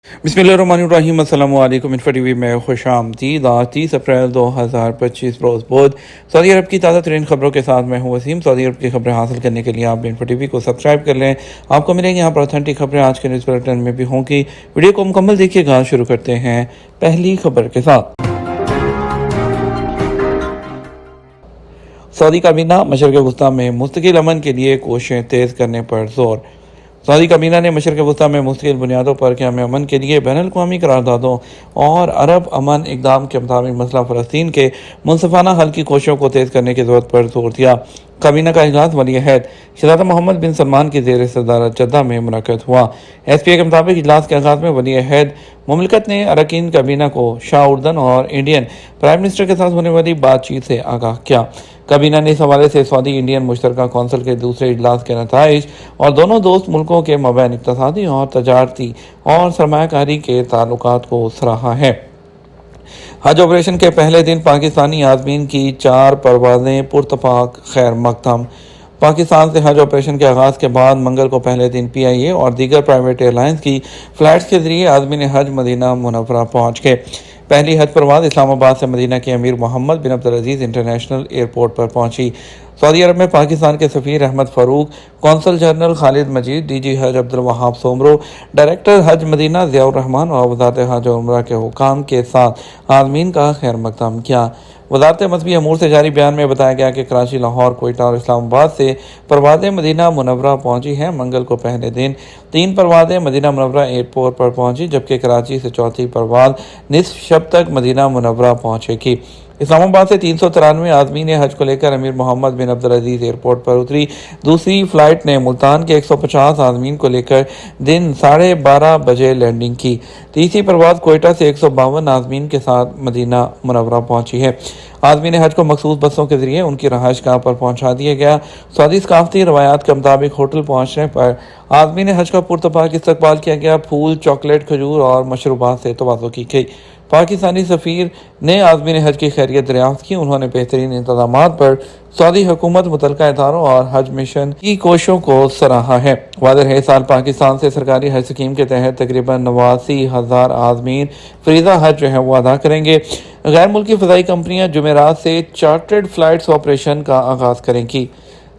बिस्मिल्लाहिर्रहमानिर्रहीम। अस्सलाम वालेकुम। इन्फो टीवी में खुश आमदीद। आज 30 अप्रैल 2025 रोज़ बुध सऊदी अरब की ताज़ा तरीन खबरों के साथ मैं हूँ वसीम। सऊदी अरब की खबरें हासिल करने के लिए आप इन्फो टीवी को सब्सक्राइब कर लें। आपको मिलेंगी यहाँ पर ऑथेंटिक खबरें आज के न्यूज़ बुलेटिन में भी होंगी। वीडियो को मुकम्मल देखिएगा। शुरू करते हैं पहली खबर के साथ। सऊदी काबीना मशरक़ वस्ती में मुस्तकिल अमन के लिए कोशिशें तेज़ करने पर जोर। सऊदी काबीना ने मशरक़ वस्ती में मुस्तकिल बुनियादों पर क़याम अमन के लिए बैनुल-अक़वामी करारदादों और अरब अमन इक़दाम के मुताबिक मसला फ़लस्तीन के मुनसिफ़ाना हल की कोशिशों को तेज़ करने की ज़रूरत पर जोर दिया। काबीना का इजलास वली अहद शहज़ादा मोहम्मद बिन सलमान की ज़ेर सदारत जद्दा में मुनक़्क़द हुआ। SPA के मुताबिक इजलास के आगाज़ में वली अहद मुमलिकत ने अरकान काबीना को शाह उर्दन और इंडियन प्राइम मिनिस्टर के साथ होने वाली बातचीत से आगाह किया। काबीना ने इस हवाले से सऊदी इंडियन मुश्तरका कौंसिल के दूसरे इजलास के नताइज और दोनों दोस्त मुल्कों के मबैन इक़्तिसादी और तजारती और सरमायाकारी के ताल्लुकात को सराहा है। हज ऑपरेशन के पहले दिन पाकिस्तानी आज़मीन की 4 परवाज़ें पुरतफाक खैर मकदम। पाकिस्तान से हज ऑपरेशन के आगाज़ के बाद मंगल को पहले दिन PIA और दीगर प्राइवेट एयरलाइंस की फ़्लाइट्स के ज़रिए आज़मीन हज मदीना मुनव्वरा पहुँच गए। पहली हज परवाज़ इस्लामाबाद से मदीना के अमीर मोहम्मद बिन अब्दुल अज़ीज़ इंटरनेशनल एयरपोर्ट पर पहुंची। सऊदी अरब में पाकिस्तान के सफ़ीर अहमद फ़ारूक, कौंसल जनरल खालिद मजीद, DG हज अब्दुल वहाब सोमरो, डायरेक्टर हज मदीना ज़ियाउर रहमान और वज़ारत हज और उम्रा के हुकाम के साथ आज़मीन का खैर मक़दम किया। वज़ारत मज़हबी अमूर से जारी बयान में बताया गया कि कराची, लाहौर, कोयटा और इस्लामाबाद से परवाज़ें मदीना मुनव्वरा पहुंची हैं। मंगल को पहले दिन 3 परवाज़ें मदीना मुनव्वरा एयरपोर्ट पर पहुंची, जबकि कराची से चौथी परवाज़ निसफ शब तक मदीना मुनव्वरा पहुंचेगी। इस्लामाबाद से 393 आज़मीन हज को लेकर अमीर मोहम्मद बिन अब्दुल अज़ीज़ एयरपोर्ट पर उतरी। दूसरी फ़्लाइट ने मुल्तान के 150 आज़मीन को लेकर दिन 12:30 बजे लैंडिंग की। तीसरी परवाज़ कोयटा से 152 आज़मीन के साथ मदीना मुनव्वरा पहुंची है। आज़मीन हज को मखसूस बसों के जरिए उनकी रहाइश गाह पर पहुंचा दिया गया। सऊदी सकाफ़ती रवायात के मुताबिक होटल पहुंचने पर आज़मीन हज का पुरतपाक इस्तकबाल किया गया। फूल, चॉकलेट, खजूर और मशरूबात से तवाज़ो की गई। पाकिस्तानी सफ़ीर ने आज़मीन हज की खैरियत दरियाफ्त की। उन्होंने बेहतरीन इंतज़ामात पर सऊदी हुकूमत, मुतल्लिका इदारों और हज मिशन की कोशिशों को सराहा है। वाज़ेह है, साल पाकिस्तान से सरकारी हज स्कीम के तहत तकरीबन 89,000 आज़मीन फ़रीज़ा हज जो है वो अदा करेंगे। गैर मुल्की फ़ज़ाई कंपनियाँ जुमेरात से चार्टर्ड फ़्लाइट्स ऑपरेशन का आगाज़ करेंगी।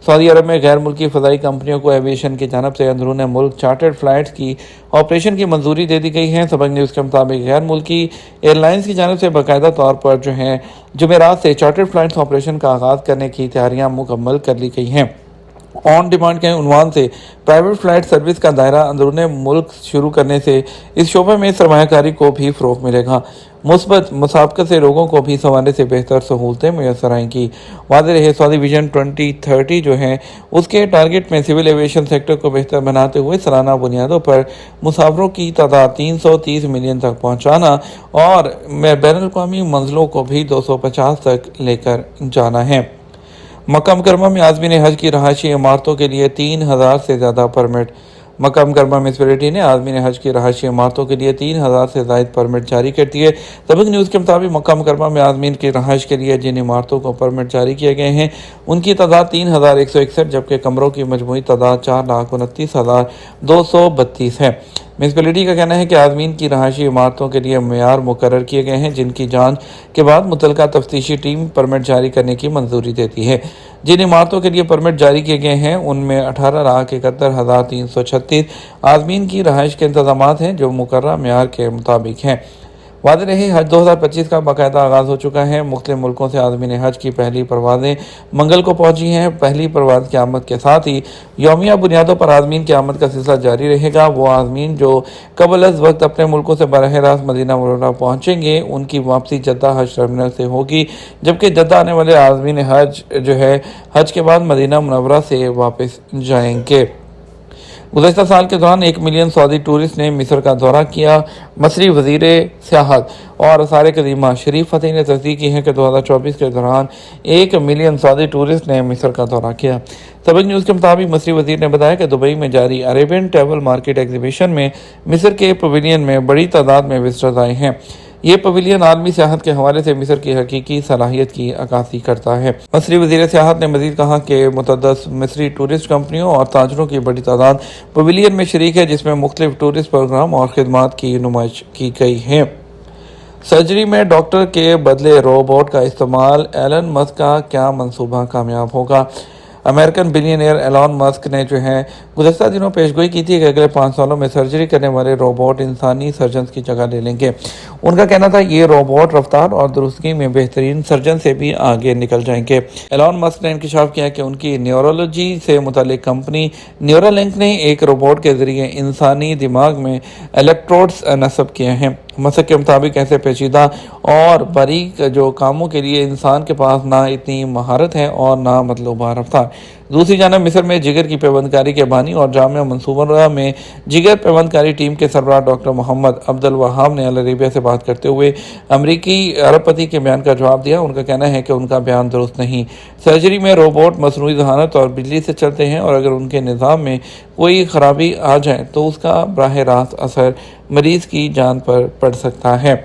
सऊदी अरब में गैर मुल्की फ़ज़ाई कंपनियों को एविएशन की जानिब से अंदरून मुल्क चार्टर्ड फ़्लाइट्स की ऑपरेशन की मंजूरी दे दी गई है। सबक न्यूज़ के मुताबिक गैर मुल्की एयरलाइंस की जानिब से बाकायदा तौर पर जो है जुमेरात से चार्टर्ड फ़्लाइट्स ऑपरेशन का आगाज़ करने की तैयारियाँ मुकम्मल कर ली गई हैं। ऑन डिमांड के उन्वान से प्राइवेट फ़्लाइट सर्विस का दायरा अंदरून मुल्क शुरू करने से इस शोबे में सरमायाकारी को भी फ़रोग़ मिलेगा। मुस्बत मुसाबकत से लोगों को भी इस हवाले से बेहतर सहूलतें मैसर आएंगी। वाज़ेह रहे, सऊदी विजन 2030 जो है उसके टारगेट में सिविल एविएशन सेक्टर को बेहतर बनाते हुए सालाना बुनियादों पर मुसाफिरों की तादाद 330 मिलियन तक पहुँचाना और बैनुल-अक़वामी मंजिलों को भी 250 तक लेकर जाना है। मक्का मुकर्रमा में आज़मीन हज की रहायशी इमारतों के लिए 3,000 से ज़्यादा परमिट। मक्का मुकर्रमा म्यूनिसिपैलिटी ने आज़मीन हज की रहायशी इमारतों के लिए 3,000 से ज़ायद परमिट जारी कर दिए। सबक न्यूज़ के मुताबिक मक्का मुकर्रमा में आज़मीन की रहायश के लिए जिन इमारतों को परमिट जारी किए गए हैं उनकी तादाद 3,161, जबकि कमरों की मजमूई तादाद 4,29,232 है। म्यूनिसिपैलिटी का कहना है कि आज़मीन की रहायशी इमारतों के लिए मेयार मुकर्रर किए गए हैं, जिनकी जांच के बाद मुतल्लिका तफ्तीशी टीम परमिट जारी करने की मंजूरी देती है। जिन इमारतों के लिए परमिट जारी किए गए हैं उनमें 18,71,336 आज़मीन की रहायश के इंतज़ामात हैं जो मुकर्रर मेयार के मुताबिक हैं। वाज़ेह रहे, हज 2025 का बाकायदा आगाज़ हो चुका है। मुख्तलिफ मुल्कों से आज़मीन हज की पहली परवाज़ें मंगल को पहुंची हैं। पहली परवाज़ की आमद के साथ ही यौमिया बुनियादों पर आज़मीन की आमद का सिलसिला जारी रहेगा। वो आज़मीन जो कबल अज़ वक्त अपने मुल्कों से बरह रास्त मदीना मुनव्वरा पहुँचेंगे उनकी वापसी जद्दा हज टर्मिनल से होगी, जबकि जद्दा आने वाले आज़मीन हज जो है हज के बाद मदीना मुनव्वरा से वापस जाएंगे। गुज़श्ता साल के दौरान 1 मिलियन सऊदी टूरिस्ट ने मिस्र का दौरा किया। मसरी वज़ीर सियाहत और आसार कदीमा शरीफ फतेह ने तस्दीक की है कि 2024 के दौरान 1 मिलियन सऊदी टूरिस्ट ने मिस्र का दौरा किया। सबक न्यूज़ के मुताबिक मसरी वज़ीर ने बताया कि दुबई में जारी अरेबियन ट्रैवल मार्केट एग्जीबिशन में मिस्र के पवेलियन में बड़ी तादाद में विजिटर्स आए हैं। یہ پویلین عالمی سیاحت کے حوالے سے مصر کی حقیقی صلاحیت کی عکاسی کرتا ہے۔ مصری وزیر سیاحت نے مزید کہا کہ متعدد مصری ٹورسٹ کمپنیوں اور تاجروں کی بڑی تعداد پویلین میں شریک ہے، جس میں مختلف ٹورسٹ پروگرام اور خدمات کی نمائش کی گئی ہے۔ سرجری میں ڈاکٹر کے بدلے روبوٹ کا استعمال، ایلن مسک کا کیا منصوبہ کامیاب ہوگا؟ امریکن بلینئر ایلن مسک نے گزشتہ دنوں پیشگوئی کی تھی کہ اگلے 5 سالوں میں سرجری کرنے والے روبوٹ انسانی سرجنز کی جگہ لے لیں گے۔ ان کا کہنا تھا یہ روبوٹ رفتار اور درستگی میں بہترین سرجن سے بھی آگے نکل جائیں گے۔ ایلن مسک نے انکشاف کیا کہ ان کی نیورولوجی سے متعلق کمپنی نیورالنک نے ایک روبوٹ کے ذریعے انسانی دماغ میں الیکٹروڈز نصب کیے ہیں۔ مسک کے مطابق ایسے پیچیدہ اور باریک کاموں کے لیے انسان کے پاس نہ اتنی مہارت ہے اور نہ مطلوبہ رفتار۔ دوسری جانب مصر میں جگر کی پیوندکاری کے بانی اور جامعہ منصورہ میں جگر پیوندکاری ٹیم کے سربراہ ڈاکٹر محمد عبد الوہاب نے العربیہ سے بات کرتے ہوئے امریکی ارب پتی کے بیان کا جواب دیا۔ ان کا کہنا ہے کہ ان کا بیان درست نہیں۔ سرجری میں روبوٹ مصنوعی ذہانت اور بجلی سے چلتے ہیں اور اگر ان کے نظام میں کوئی خرابی آ جائے تو اس کا براہ راست اثر مریض کی جان پر پڑ سکتا ہے۔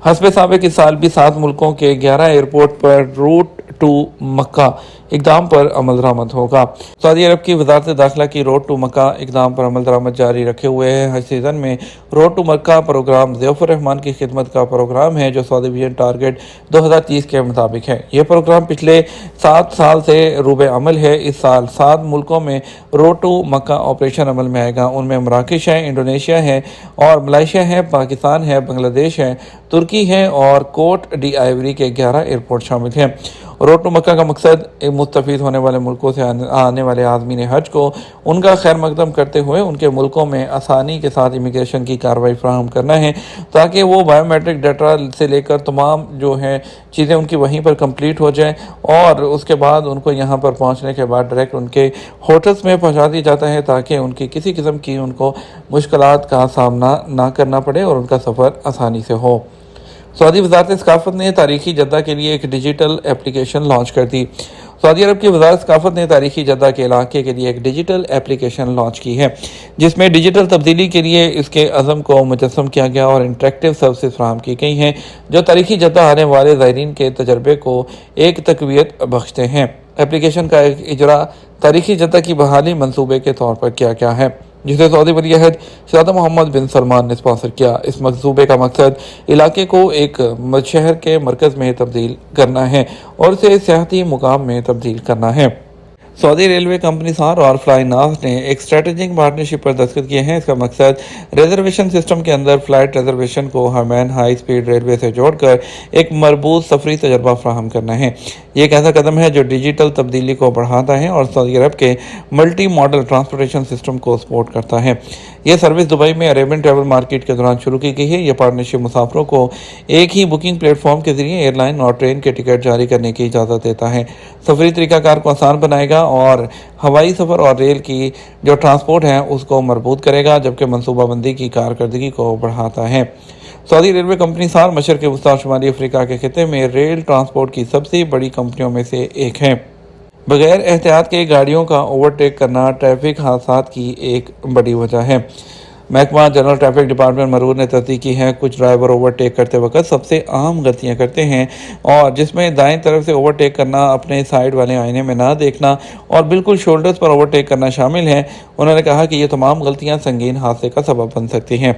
حسب سابق اس سال بھی 7 ملکوں کے 11 ایئرپورٹ پر روٹ ٹو مکہ اقدام پر عمل درآمد ہوگا۔ سعودی عرب کی وزارت داخلہ کی روڈ ٹو مکہ اقدام پر عمل درآمد جاری رکھے ہوئے ہے۔ حج سیزن میں روڈ ٹو مکہ پروگرام ضیاف الرحمان کی خدمت کا پروگرام ہے جو سعودی ویژن ٹارگٹ 2030 کے مطابق ہے۔ یہ پروگرام پچھلے 7 سال سے روبے عمل ہے۔ اس سال 7 ملکوں میں روڈ ٹو مکہ آپریشن عمل میں آئے گا۔ ان میں مراکش ہے، انڈونیشیا ہے اور ملائیشیا ہے، پاکستان ہے، بنگلہ دیش ہے، ترکی ہے اور کوٹ ڈی آئیوری کے 11 ایئرپورٹ شامل ہیں۔ روڈ ٹو مکہ کا مقصد مستفید ہونے والے ملکوں سے آنے والے عازمین حج کو ان کا خیر مقدم کرتے ہوئے ان کے ملکوں میں آسانی کے ساتھ امیگریشن کی کارروائی فراہم کرنا ہے تاکہ وہ بائیو میٹرک ڈیٹا سے لے کر تمام چیزیں ان کی وہیں پر کمپلیٹ ہو جائیں اور اس کے بعد ان کو یہاں پر پہنچنے کے بعد ڈائریکٹ ان کے ہوٹلز میں پہنچا دیا جاتا ہے تاکہ ان کی کسی قسم کی ان کو مشکلات کا سامنا نہ کرنا پڑے اور ان کا سفر آسانی سے ہو۔ سعودی وزارت ثقافت نے تاریخی جدہ کے لیے ایک ڈیجیٹل اپلیکیشن لانچ کر دی۔ سعودی عرب کی وزارت ثقافت نے تاریخی جدہ کے علاقے کے لیے ایک ڈیجیٹل اپلیکیشن لانچ کی ہے جس میں ڈیجیٹل تبدیلی کے لیے اس کے عزم کو مجسم کیا گیا اور انٹریکٹیو سروسز فراہم کی گئی ہیں جو تاریخی جدہ آنے والے زائرین کے تجربے کو ایک تقویت بخشتے ہیں۔ اپلیکیشن کا اجرا تاریخی جدہ کی بحالی منصوبے کے طور پر کیا گیا ہے جسے سعودی ولی عہد شہزادہ محمد بن سلمان نے اسپانسر کیا۔ اس منصوبے کا مقصد علاقے کو ایک شہر کے مرکز میں تبدیل کرنا ہے اور اسے سیاحتی مقام میں تبدیل کرنا ہے۔ سعودی ریلوے کمپنی سار اور فلائی ناس نے ایک اسٹریٹجک پارٹنرشپ پر دستخط کیے ہیں۔ اس کا مقصد ریزرویشن سسٹم کے اندر فلائٹ ریزرویشن کو ہرمین ہائی سپیڈ ریلوے سے جوڑ کر ایک مربوط سفری تجربہ فراہم کرنا ہے۔ یہ ایک ایسا قدم ہے جو ڈیجیٹل تبدیلی کو بڑھاتا ہے اور سعودی عرب کے ملٹی ماڈل ٹرانسپورٹیشن سسٹم کو سپورٹ کرتا ہے۔ یہ سروس دبئی میں عربین ٹریول مارکیٹ کے دوران شروع کی گئی ہے۔ یہ پارٹنرشپ مسافروں کو ایک ہی بکنگ پلیٹ فارم کے ذریعے ایئر لائن اور ٹرین کے ٹکٹ جاری کرنے کی اجازت دیتا ہے۔ سفری طریقہ کار کو آسان بنائے گا اور ہوائی سفر اور ریل کی ٹرانسپورٹ ہے اس کو مربوط کرے گا جبکہ منصوبہ بندی کی کارکردگی کو بڑھاتا ہے۔ سعودی ریلوے کمپنی سار مشرق وسطی اور شمالی افریقہ کے خطے میں ریل ٹرانسپورٹ کی سب سے بڑی کمپنیوں میں سے ایک ہے۔ بغیر احتیاط کے گاڑیوں کا اوورٹیک کرنا ٹریفک حادثات کی ایک بڑی وجہ ہے۔ محکمہ جنرل ٹریفک ڈپارٹمنٹ مرور نے تصدیق کی ہے کچھ ڈرائیور اوورٹیک کرتے وقت سب سے عام غلطیاں کرتے ہیں اور جس میں دائیں طرف سے اوورٹیک کرنا، اپنے سائیڈ والے آئینے میں نہ دیکھنا اور بالکل شولڈرز پر اوورٹیک کرنا شامل ہے۔ انہوں نے کہا کہ یہ تمام غلطیاں سنگین حادثے کا سبب بن سکتی ہیں۔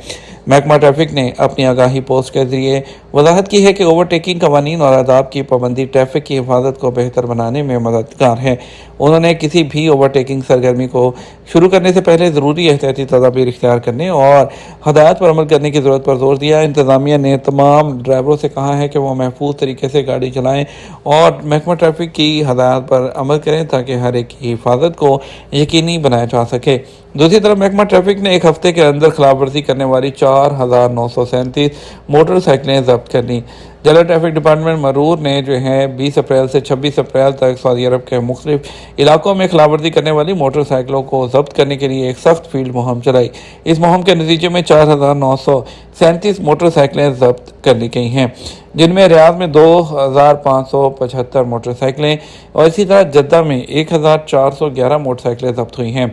محکمہ ٹریفک نے اپنی آگاہی پوسٹ کے ذریعے وضاحت کی ہے کہ اوورٹیکنگ قوانین اور آداب کی پابندی ٹریفک کی حفاظت کو بہتر بنانے میں مددگار ہے۔ انہوں نے کسی بھی اوورٹیکنگ سرگرمی کو شروع کرنے سے پہلے ضروری احتیاطی تدابیر اختیار کرنے اور ہدایات پر عمل کرنے کی ضرورت پر زور دیا۔ انتظامیہ نے تمام ڈرائیوروں سے کہا ہے کہ وہ محفوظ طریقے سے گاڑی چلائیں اور محکمہ ٹریفک کی ہدایات پر عمل کریں تاکہ ہر ایک کی حفاظت کو یقینی بنایا جا سکے۔ دوسری طرف محکمہ ٹریفک نے ایک ہفتے کے اندر خلاف ورزی کرنے والی 4937 موٹر سائیکلیں ضبط کر لیں۔ جنرل ٹریفک ڈپارٹمنٹ مرور نے 20 اپریل سے 26 اپریل تک سعودی عرب کے مختلف علاقوں میں خلاف ورزی کرنے والی موٹر سائیکلوں کو ضبط کرنے کے لیے ایک سخت فیلڈ مہم چلائی۔ اس مہم کے نتیجے میں 4937 موٹر سائیکلیں ضبط کر لی گئی ہیں جن میں ریاض میں 2575 موٹر سائیکلیں اور اسی طرح جدہ میں 1411 موٹر سائیکلیں ضبط ہوئی ہیں۔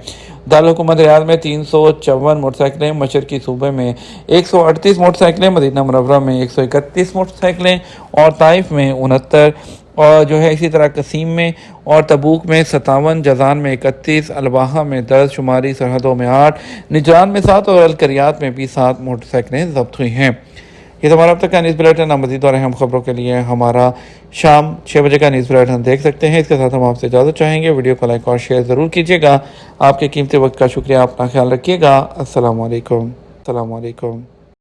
दारुल-हुकूमत रियाद में 354 मोटरसाइकिलें, मशरकी सूबे में 138 मोटरसाइकिलें, मदीना मुनव्वरा में 131 मोटरसाइकिलें और ताइफ में 69 और जो है इसी तरह कसीम में और तबूक में 57, जज़ान में 31, अलवाहा में 10, शुमारी सरहदों में 8, निजरान में 7 और अलकरियात में भी 7 मोटरसाइकिलें जब्त हुई हैं। ये तो हमारा अब तक का न्यूज़ बुलेटिन। मज़ीद और अहम खबरों के लिए हमारा शाम 6 बजे का न्यूज़ बुलेटिन देख सकते हैं। इसके साथ हम आपसे इजाज़त चाहेंगे। वीडियो को लाइक और शेयर ज़रूर कीजिएगा। आपके कीमती वक्त का शुक्रिया। अपना ख्याल रखिएगा। अस्सलाम वालेकुम।